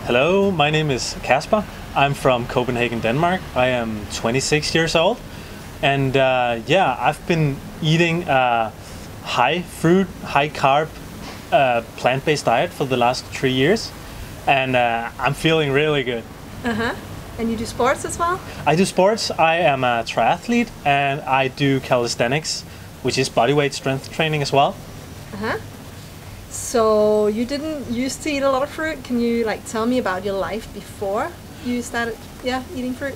Hello, my name is Casper. I'm from Copenhagen, Denmark. I am 26 years old. And yeah, I've been eating a high fruit, high carb, plant-based diet for the last 3 years. And I'm feeling really good. Uh-huh. And you do sports as well? I do sports. I am a triathlete and I do calisthenics, which is bodyweight strength training as well. Uh-huh. So you didn't used to eat a lot of fruit. Can you tell me about your life before you started eating fruit?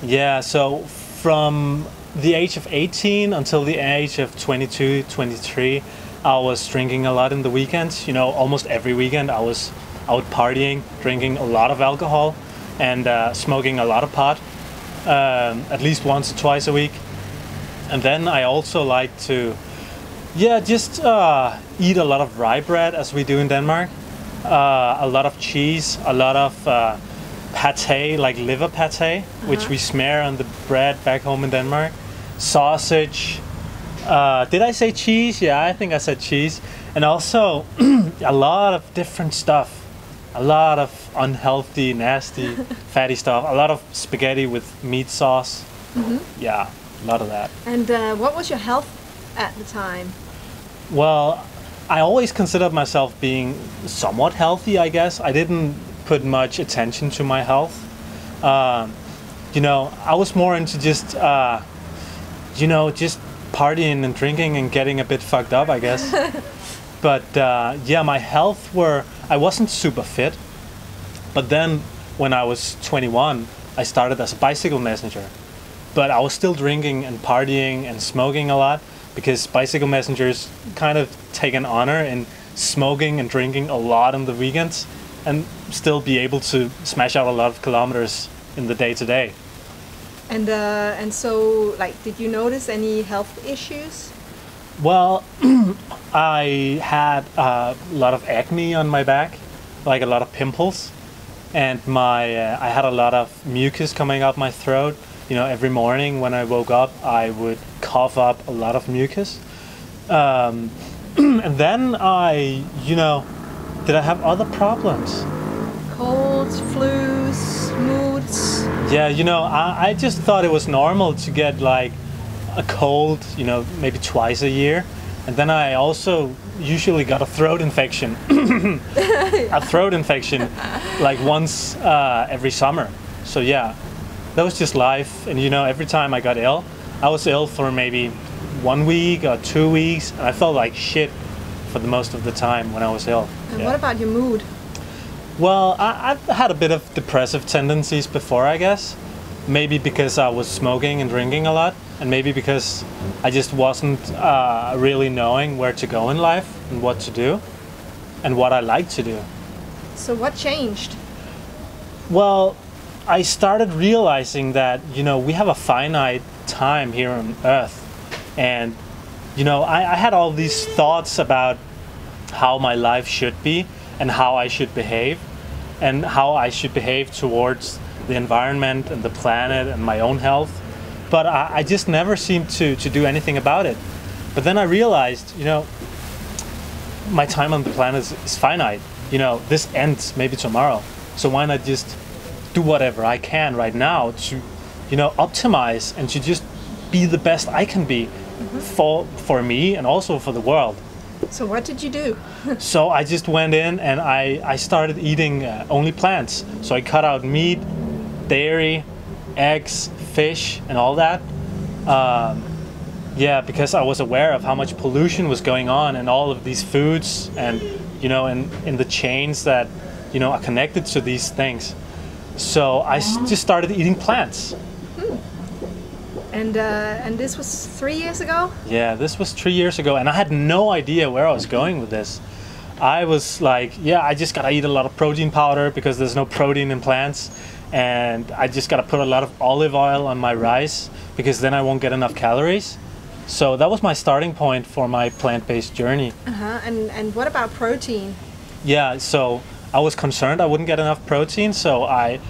Yeah, so from the age of 18 until the age of 22, 23, I was drinking a lot in the weekends. You know, almost every weekend I was out partying, drinking a lot of alcohol and smoking a lot of pot, at least once or twice a week. And then I also like to just eat a lot of rye bread, as we do in Denmark. A lot of cheese, a lot of pate, like liver pate, which we smear on the bread back home in Denmark. Sausage. Did I say cheese? Yeah, I think I said cheese. And also a lot of different stuff. A lot of unhealthy, nasty, fatty stuff. A lot of spaghetti with meat sauce. Yeah, a lot of that. And what was your health at the time? Well, I always considered myself being somewhat healthy, I guess. I didn't put much attention to my health. You know, I was more into just, just partying and drinking and getting a bit fucked up, I guess. But yeah, my health I wasn't super fit. But then when I was 21, I started as a bicycle messenger. But I was still drinking and partying and smoking a lot, because bicycle messengers kind of take an honor in smoking and drinking a lot on the weekends and still be able to smash out a lot of kilometers in the day-to-day. And so, did you notice any health issues? Well, I had a lot of acne on my back, like a lot of pimples, and I had a lot of mucus coming up my throat. You know, every morning when I woke up, I would cough up a lot of mucus. And then did I have other problems? Colds, flus, moods? Yeah, I just thought it was normal to get like a cold, maybe twice a year. And then I also usually got a throat infection. A throat infection like once every summer. So yeah. That was just life, and every time I got ill, I was ill for maybe 1 week or 2 weeks, and I felt like shit for the most of the time when I was ill. And what about your mood? Well, I've had a bit of depressive tendencies before, I guess. Maybe because I was smoking and drinking a lot, and maybe because I just wasn't really knowing where to go in life and what to do, and what I like to do. So what changed? Well, I started realizing that, we have a finite time here on Earth. And, I had all these thoughts about how my life should be and how I should behave and how I should behave towards the environment and the planet and my own health. But I just never seemed to do anything about it. But then I realized, my time on the planet is finite. This ends maybe tomorrow. So why not just do whatever I can right now to, optimize and to just be the best I can be for me and also for the world. So what did you do? So I just went in and I started eating only plants. So I cut out meat, dairy, eggs, fish, and all that. Yeah, because I was aware of how much pollution was going on in all of these foods and, in the chains that, are connected to these things. So I just started eating plants. And this was 3 years ago? Yeah, this was 3 years ago, and I had no idea where I was going with this. I was like, I just gotta eat a lot of protein powder because there's no protein in plants, and I just gotta put a lot of olive oil on my rice because then I won't get enough calories. So that was my starting point for my plant-based journey. And what about protein? Yeah, so I was concerned I wouldn't get enough protein, so I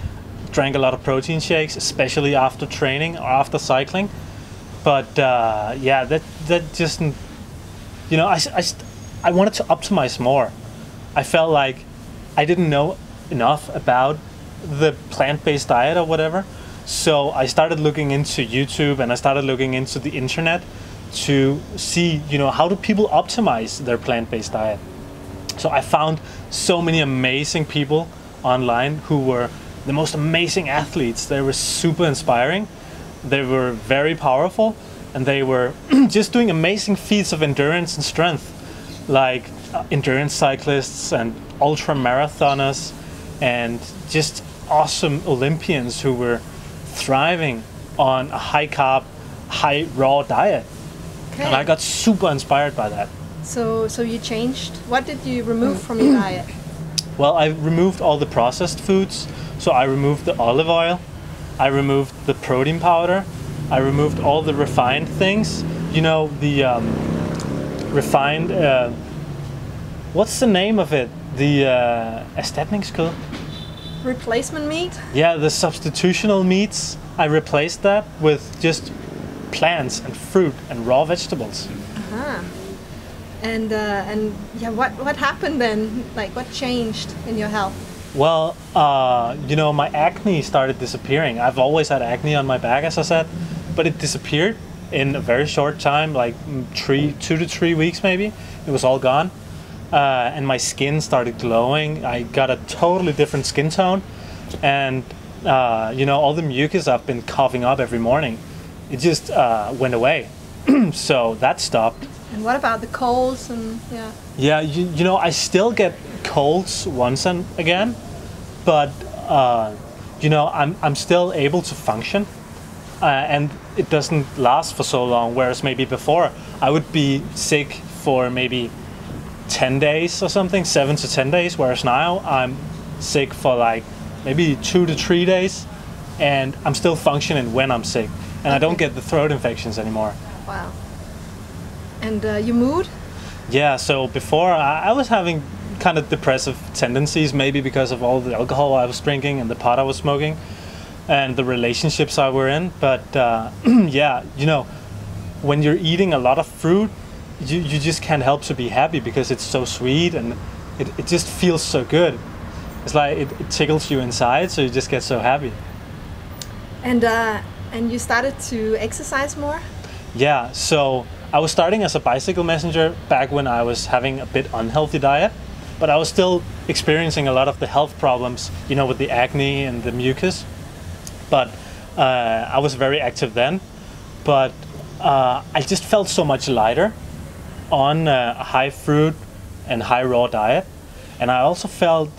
drank a lot of protein shakes, especially after training or after cycling. But that just, I wanted to optimize more. I felt like I didn't know enough about the plant-based diet or whatever. So I started looking into YouTube and I started looking into the internet to see, you know, how do people optimize their plant-based diet. So I found so many amazing people online who were the most amazing athletes. They were super inspiring. They were very powerful, and they were just doing amazing feats of endurance and strength, like endurance cyclists and ultra marathoners, and just awesome Olympians who were thriving on a high carb, high raw diet. Okay. And I got super inspired by that. So you changed. What did you remove from your diet? Well, I removed all the processed foods. So I removed the olive oil, I removed the protein powder, I removed all the refined things. You know, the refined, what's the name of it? The erstatningskød? Replacement meat? Yeah, the substitutional meats. I replaced that with just plants and fruit and raw vegetables. Uh-huh. And yeah, what happened then? Like, what changed in your health? Well, you know, my acne started disappearing. I've always had acne on my back, as I said, but it disappeared in a very short time, like 2 to 3 weeks maybe. It was all gone. And my skin started glowing. I got a totally different skin tone. And, you know, all the mucus I've been coughing up every morning, it just went away. So that stopped. And what about the colds and yeah? Yeah, you know, I still get colds once and again, but you know, I'm still able to function, and it doesn't last for so long. Whereas maybe before I would be sick for maybe 10 days or something, 7 to 10 days. Whereas now I'm sick for like maybe 2 to 3 days, and I'm still functioning when I'm sick, and I don't get the throat infections anymore. Wow. And your mood? Yeah, so before I was having kind of depressive tendencies, maybe because of all the alcohol I was drinking and the pot I was smoking and the relationships I were in. But yeah, you know, when you're eating a lot of fruit, you just can't help to be happy because it's so sweet and it just feels so good. It's like it tickles you inside, so you just get so happy. And you started to exercise more? Yeah, so I was starting as a bicycle messenger back when I was having a bit unhealthy diet, but I was still experiencing a lot of the health problems, you know, with the acne and the mucus. But I was very active then, but I just felt so much lighter on a high fruit and high raw diet. And I also felt,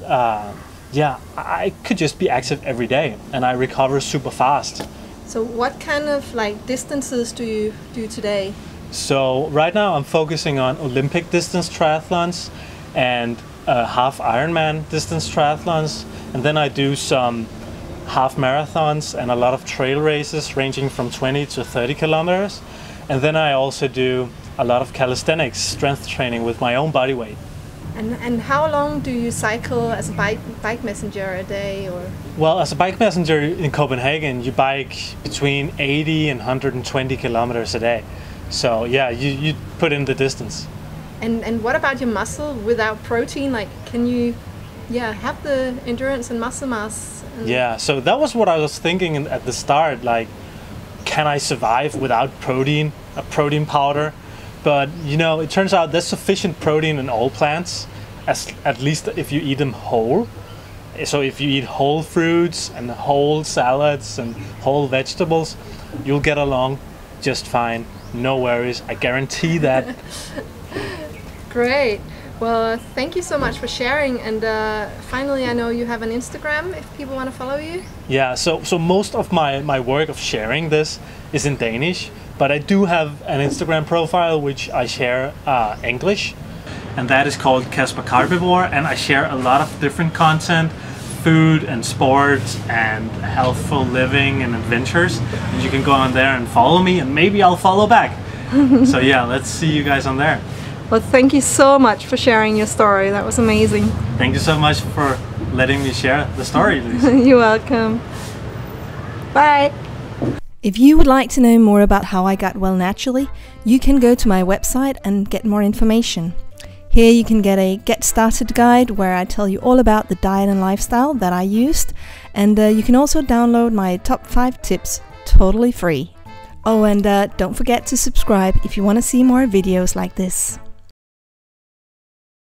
yeah, I could just be active every day and I recover super fast. So what kind of like distances do you do today? So right now I'm focusing on Olympic distance triathlons and half Ironman distance triathlons, and then I do some half marathons and a lot of trail races ranging from 20 to 30 kilometers, and then I also do a lot of calisthenics, strength training with my own body weight. And how long do you cycle as a bike messenger a day? Or? Well, as a bike messenger in Copenhagen, you bike between 80 and 120 kilometers a day. So yeah, you put in the distance. And what about your muscle without protein? Like, can you, yeah, have the endurance and muscle mass? Yeah, so that was what I was thinking at the start. Like, can I survive without protein, a protein powder? But you know, it turns out there's sufficient protein in all plants, at least if you eat them whole. So if you eat whole fruits and whole salads and whole vegetables, you'll get along just fine. No worries, I guarantee that. Great. Well, thank you so much for sharing. And finally, I know you have an Instagram if people want to follow you. Yeah, so most of my work of sharing this is in Danish, but I do have an Instagram profile which I share English, and that is called Casper Carnivore, and I share a lot of different content, food and sports and healthful living and adventures. And you can go on there and follow me, and maybe I'll follow back. So yeah, let's see you guys on there. Well, thank you so much for sharing your story. That was amazing. Thank you so much for letting me share the story, Louise. You're welcome. Bye. If you would like to know more about how I got well naturally, you can go to my website and get more information. Here you can get a get started guide where I tell you all about the diet and lifestyle that I used, and you can also download my top 5 tips totally free. Oh, and don't forget to subscribe if you want to see more videos like this.